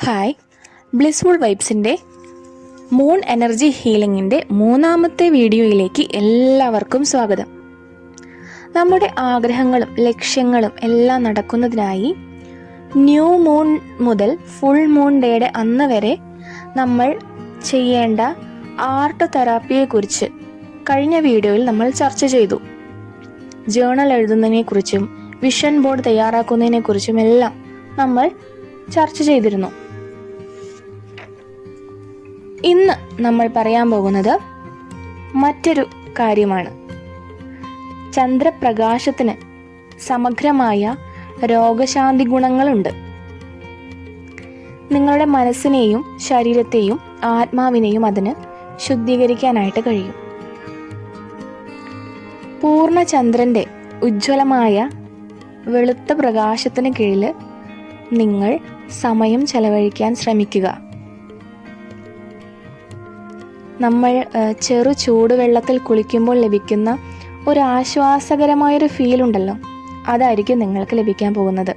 Hi, blissful വൈബ്സിൻ്റെ moon energy ഹീലിങ്ങിൻ്റെ മൂന്നാമത്തെ വീഡിയോയിലേക്ക് എല്ലാവർക്കും സ്വാഗതം. നമ്മുടെ ആഗ്രഹങ്ങളും ലക്ഷ്യങ്ങളും എല്ലാം നടക്കുന്നതിനായി ന്യൂ മൂൺ മുതൽ ഫുൾ മൂൺ ഡേയുടെ അന്ന് വരെ നമ്മൾ ചെയ്യേണ്ട ആർട്ട് തെറാപ്പിയെക്കുറിച്ച് കഴിഞ്ഞ വീഡിയോയിൽ നമ്മൾ ചർച്ച ചെയ്തു. ജേണൽ എഴുതുന്നതിനെക്കുറിച്ചും വിഷൻ ബോർഡ് തയ്യാറാക്കുന്നതിനെക്കുറിച്ചും എല്ലാം നമ്മൾ ചർച്ച ചെയ്തിരുന്നു. ഇന്ന് നമ്മൾ പറയാൻ പോകുന്നത് മറ്റൊരു കാര്യമാണ്. ചന്ദ്രപ്രകാശത്തിന് സമഗ്രമായ രോഗശാന്തി ഗുണങ്ങളുണ്ട്. നിങ്ങളുടെ മനസ്സിനെയും ശരീരത്തെയും ആത്മാവിനെയും അതിന് ശുദ്ധീകരിക്കാനായിട്ട് കഴിയും. പൂർണ്ണചന്ദ്രൻ്റെ ഉജ്ജ്വലമായ വെളുത്ത പ്രകാശത്തിന് കീഴിൽ നിങ്ങൾ സമയം ചെലവഴിക്കാൻ ശ്രമിക്കുക. നമ്മൾ ചെറു ചൂടുവെള്ളത്തിൽ കുളിക്കുമ്പോൾ ലഭിക്കുന്ന ഒരു ആശ്വാസകരമായൊരു ഫീൽ ഉണ്ടല്ലോ, അതായിരിക്കും നിങ്ങൾക്ക് ലഭിക്കാൻ പോകുന്നത്.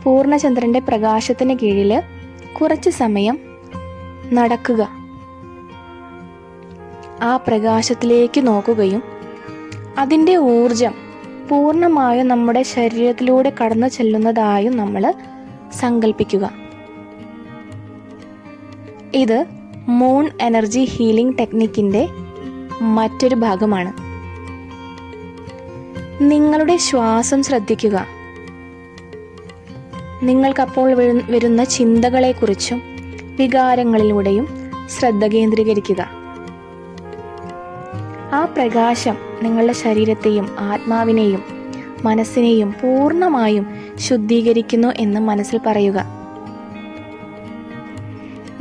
പൂർണ്ണചന്ദ്രൻ്റെ പ്രകാശത്തിന് കീഴിൽ കുറച്ച് സമയം നടക്കുക. ആ പ്രകാശത്തിലേക്ക് നോക്കുകയും അതിൻ്റെ ഊർജം പൂർണ്ണമായും നമ്മുടെ ശരീരത്തിലൂടെ കടന്നു ചെല്ലുന്നതായും നമ്മൾ സങ്കല്പിക്കുക. ഇത് മൂൺ എനർജി ഹീലിംഗ് ടെക്നിക്കിൻ്റെ മറ്റൊരു ഭാഗമാണ്. നിങ്ങളുടെ ശ്വാസം ശ്രദ്ധിക്കുക. നിങ്ങൾക്കപ്പോൾ വരുന്ന ചിന്തകളെക്കുറിച്ചും വികാരങ്ങളിലൂടെയും ശ്രദ്ധ കേന്ദ്രീകരിക്കുക. ആ പ്രകാശം നിങ്ങളുടെ ശരീരത്തെയും ആത്മാവിനെയും മനസ്സിനെയും പൂർണ്ണമായും ശുദ്ധീകരിക്കുന്നു എന്ന് മനസ്സിൽ പറയുക.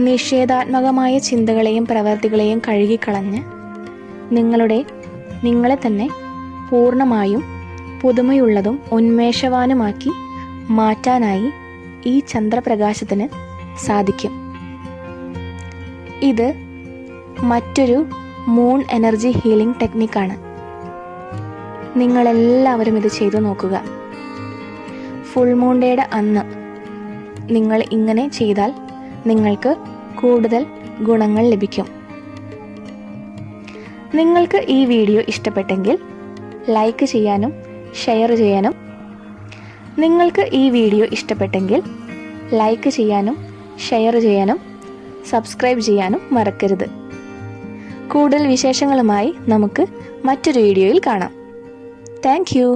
നിഷേധാത്മകമായ ചിന്തകളെയും പ്രവൃത്തികളെയും കഴുകിക്കളഞ്ഞ് നിങ്ങളെ തന്നെ പൂർണ്ണമായും പുതുമയുള്ളതും ഉന്മേഷവാനുമാക്കി മാറ്റാനായി ഈ ചന്ദ്രപ്രകാശത്തിന് സാധിക്കും. ഇത് മറ്റൊരു മൂൺ എനർജി ഹീലിംഗ് ടെക്നിക്കാണ്. നിങ്ങളെല്ലാവരും ഇത് ചെയ്തു നോക്കുക. ഫുൾ മൂൺ ഡേയുടെ അന്ന് നിങ്ങൾ ഇങ്ങനെ ചെയ്താൽ നിങ്ങൾക്ക് കൂടുതൽ ഗുണങ്ങൾ ലഭിക്കും. നിങ്ങൾക്ക് ഈ വീഡിയോ ഇഷ്ടപ്പെട്ടെങ്കിൽ ലൈക്ക് ചെയ്യാനും ഷെയർ ചെയ്യാനും സബ്സ്ക്രൈബ് ചെയ്യാനും മറക്കരുത്. കൂടുതൽ വിശേഷങ്ങളുമായി നമുക്ക് മറ്റൊരു വീഡിയോയിൽ കാണാം. Thank you.